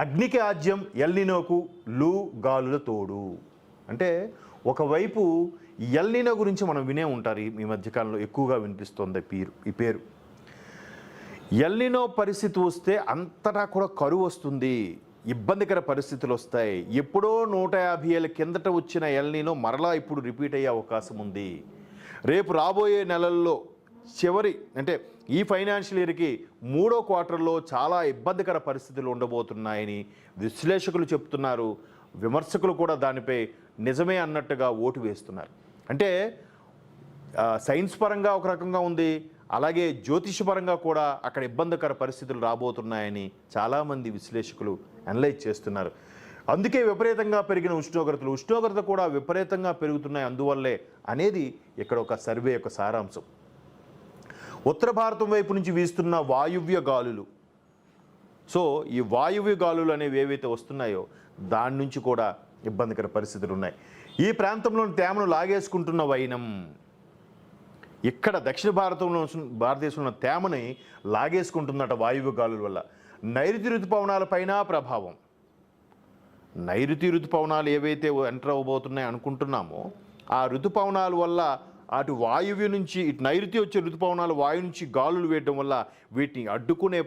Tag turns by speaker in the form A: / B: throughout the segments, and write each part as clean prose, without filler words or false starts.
A: అగ్నికి ఆజ్యం ఎల్నినోకు లూ గాలుల తోడు. అంటే ఒకవైపు ఎల్నినో గురించి మనం వినే ఉంటారు. ఈ మధ్యకాలంలో ఎక్కువగా వినిపిస్తుంది ఈ పేరు. ఎల్నినో పరిస్థితి వస్తే అంతటా కూడా కరువు వస్తుంది, ఇబ్బందికర పరిస్థితులు వస్తాయి. ఎప్పుడో 150 ఏళ్ళ కిందట వచ్చిన ఎల్నినో మరలా ఇప్పుడు రిపీట్ అయ్యే అవకాశం ఉంది. రేపు రాబోయే నెలల్లో అంటే ఈ ఫైనాన్షియల్ ఇయర్కి 3వ క్వార్టర్లో చాలా ఇబ్బందికర పరిస్థితులు ఉండబోతున్నాయని విశ్లేషకులు చెప్తున్నారు. విమర్శకులు కూడా దానిపై నిజమే అన్నట్టుగా ఓటు వేస్తున్నారు. అంటే సైన్స్ పరంగా ఒక రకంగా ఉంది, అలాగే జ్యోతిషపరంగా కూడా అక్కడ ఇబ్బందికర పరిస్థితులు రాబోతున్నాయని చాలామంది విశ్లేషకులు అనలైజ్ చేస్తున్నారు. అందుకే విపరీతంగా పెరిగిన ఉష్ణోగ్రత కూడా విపరీతంగా పెరుగుతున్నాయి అందువల్లే అనేది ఇక్కడ ఒక సర్వే యొక్క సారాంశం. ఉత్తర భారతం వైపు నుంచి వీస్తున్న వాయువ్య గాలులు, సో ఈ వాయువ్య గాలులు అనేవి ఏవైతే వస్తున్నాయో దాని నుంచి కూడా ఇబ్బందికర పరిస్థితులు ఉన్నాయి. ఈ ప్రాంతంలోని తేమను లాగేసుకుంటున్న వైనం, ఇక్కడ దక్షిణ భారతదేశంలో తేమని లాగేసుకుంటున్నట వాయువ్య గాలుల వల్ల. నైరుతి ఋతుపవనాలపైన ప్రభావం. నైరుతి ఋతుపవనాలు ఏవైతే ఎంటర్ అవ్వబోతున్నాయి అనుకుంటున్నామో ఆ ఋతుపవనాల వల్ల అటు వాయువ్య నుంచి ఇటు నైరుతి వచ్చే ఋతుపవనాలు వాయు నుంచి గాలులు వేయడం వల్ల వీటిని అడ్డుకునే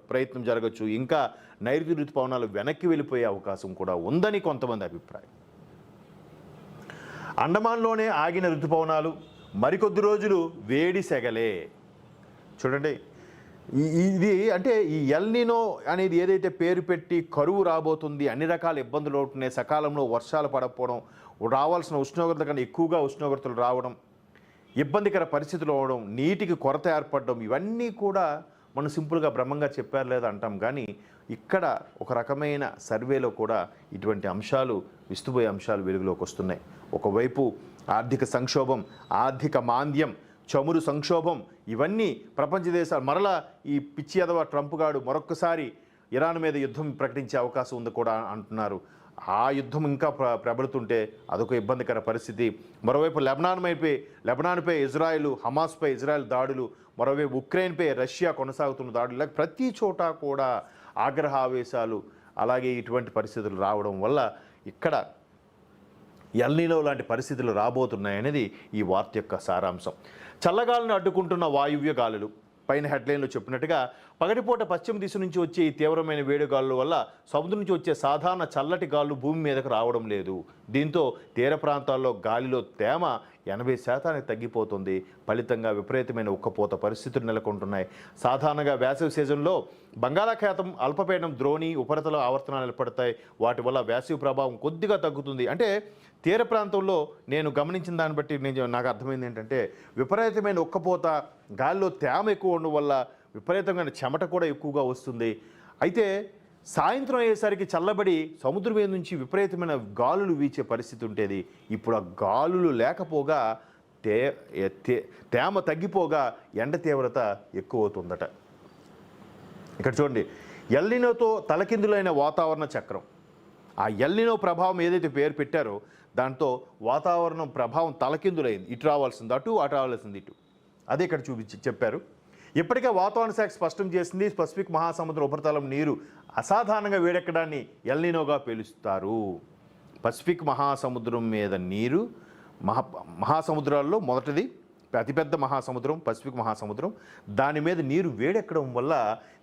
A: ప్రయత్నం జరగచ్చు. ఇంకా నైరుతి ఋతుపవనాలు వెనక్కి వెళ్ళిపోయే అవకాశం కూడా ఉందని కొంతమంది అభిప్రాయం. అండమాన్లోనే ఆగిన ఋతుపవనాలు మరికొద్ది రోజులు వేడి సెగలే. చూడండి, ఇది అంటే ఈ ఎల్నినో అనేది ఏదైతే పేరు పెట్టి కరువు రాబోతుంది, అన్ని రకాల ఇబ్బందులు అవుతున్నాయి, సకాలంలో వర్షాలు పడకపోవడం, రావాల్సిన ఉష్ణోగ్రత కన్నా ఎక్కువగా ఉష్ణోగ్రతలు రావడం, ఇబ్బందికర పరిస్థితులు అవడం, నీటికి కొరత ఏర్పడడం, ఇవన్నీ కూడా మనం సింపుల్గా బ్రహ్మంగా చెప్పారు లేదా అంటాం. కానీ ఇక్కడ ఒక రకమైన సర్వేలో కూడా ఇటువంటి అంశాలు, విస్తుపోయే అంశాలు వెలుగులోకి వస్తున్నాయి. ఒకవైపు ఆర్థిక సంక్షోభం, ఆర్థిక మాంద్యం, చమురు సంక్షోభం, ఇవన్నీ ప్రపంచ దేశాలు మరలా ఈ పిచ్చి ఎదవ ట్రంప్ గాడు మరొక్కసారి ఇరాన్ మీద యుద్ధం ప్రకటించే అవకాశం ఉంది కూడా అంటున్నారు. ఆ యుద్ధం ఇంకా ప్రబలుతుంటే అదొక ఇబ్బందికర పరిస్థితి. మరోవైపు లెబనాన్పై ఇజ్రాయెల్, హమాస్పై ఇజ్రాయెల్ దాడులు, మరోవైపు ఉక్రెయిన్పై రష్యా కొనసాగుతున్న దాడులు, ఇలా ప్రతి చోట కూడా ఆగ్రహావేశాలు, అలాగే ఇటువంటి పరిస్థితులు రావడం వల్ల ఇక్కడ ఎల్నినో లాంటి పరిస్థితులు రాబోతున్నాయనేది ఈ వార్త యొక్క సారాంశం. చల్లగాలిని అడ్డుకుంటున్న వాయువ్య గాలులు. పైన హెడ్లైన్లో చెప్పినట్టుగా పగటిపూట పశ్చిమ దిశ నుంచి వచ్చే ఈ తీవ్రమైన వేడి గాలుల వల్ల సముద్రం నుంచి వచ్చే సాధారణ చల్లటి గాలులు భూమి మీదకు రావడం లేదు. దీంతో తీర ప్రాంతాల్లో గాలిలో తేమ 80% తగ్గిపోతుంది. ఫలితంగా విపరీతమైన ఉక్కపోత పరిస్థితులు నెలకొంటున్నాయి. సాధారణంగా వేసవి సీజన్లో బంగాళాఖాతం అల్పపీడనం ద్రోణి ఉపరితల ఆవర్తనాలు ఏర్పడతాయి. వాటి వల్ల వేసవి ప్రభావం కొద్దిగా తగ్గుతుంది. అంటే తీర ప్రాంతంలో నేను గమనించిన దాన్ని బట్టి నాకు అర్థమైంది ఏంటంటే విపరీతమైన ఉక్కపోత, గాలిలో తేమ ఎక్కువ ఉండడం వల్ల విపరీతమైన చెమట కూడా ఎక్కువగా వస్తుంది. అయితే సాయంత్రం అయ్యేసరికి చల్లబడి సముద్రం మీద నుంచి విపరీతమైన గాలులు వీచే పరిస్థితి ఉండేది. ఇప్పుడు ఆ గాలులు లేకపోగా తేమ తగ్గిపోగా ఎండ తీవ్రత ఎక్కువ అవుతుందట. ఇక్కడ చూడండి, ఎల్నినోతో తలకిందులైన వాతావరణ చక్రం. ఆ ఎల్నినో ప్రభావం ఏదైతే పేరు పెట్టారో దాంతో వాతావరణం ప్రభావం తలకిందులైంది. ఇటు రావాల్సింది అటు, అటు రావాల్సింది ఇటు. అదే ఇక్కడ చెప్పారు. ఇప్పటికే వాతావరణ శాఖ స్పష్టం చేసింది, పసిఫిక్ మహాసముద్ర ఉపరితలం నీరు అసాధారణంగా వేడెక్కడాన్ని ఎల్నినోగా పిలుస్తారు. పసిఫిక్ మహాసముద్రం మీద నీరు, మహాసముద్రాల్లో మొదటిది అతిపెద్ద మహాసముద్రం పసిఫిక్ మహాసముద్రం, దాని మీద నీరు వేడెక్కడం వల్ల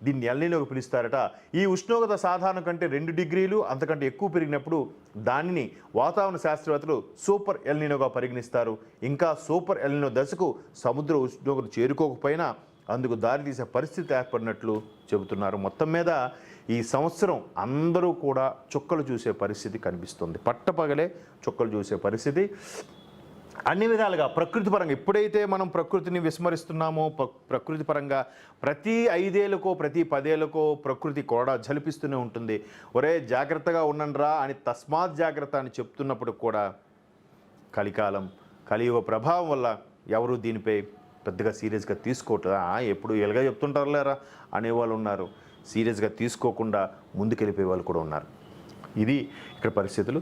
A: దీన్ని ఎల్నినోగా పిలుస్తారట. ఈ ఉష్ణోగ్రత సాధారణ కంటే 2 డిగ్రీలు అంతకంటే ఎక్కువ పెరిగినప్పుడు దానిని వాతావరణ శాస్త్రవేత్తలు సూపర్ ఎల్నినోగా పరిగణిస్తారు. ఇంకా సూపర్ ఎల్నినో దశకు సముద్ర ఉష్ణోగ్రత చేరుకోకపోయినా అందుకు దారితీసే పరిస్థితి ఏర్పడినట్లు చెబుతున్నారు. మొత్తం మీద ఈ సంవత్సరం అందరూ కూడా చుక్కలు చూసే పరిస్థితి కనిపిస్తుంది. పట్టపగలే చుక్కలు చూసే పరిస్థితి. అన్ని విధాలుగా ప్రకృతి పరంగా ఎప్పుడైతే మనం ప్రకృతిని విస్మరిస్తున్నామో, ప్రకృతి పరంగా ప్రతి 5 ఏళ్ళకో ప్రతి 10 ఏళ్ళకో ప్రకృతి కూడా జలిపిస్తూనే ఉంటుంది. ఒరే జాగ్రత్తగా ఉండండిరా అని తస్మాత్ జాగ్రత్త అని చెప్తున్నప్పుడు కూడా కలియుగ ప్రభావం వల్ల ఎవరు దీనిపై పెద్దగా సీరియస్గా తీసుకోవట్లేదు. ఎప్పుడు ఎలాగా చెప్తుంటారు లేరా అనేవాళ్ళు ఉన్నారు. సీరియస్గా తీసుకోకుండా ముందుకెళ్ళిపోయే వాళ్ళు కూడా ఉన్నారు. ఇది ఇక్కడ పరిస్థితులు.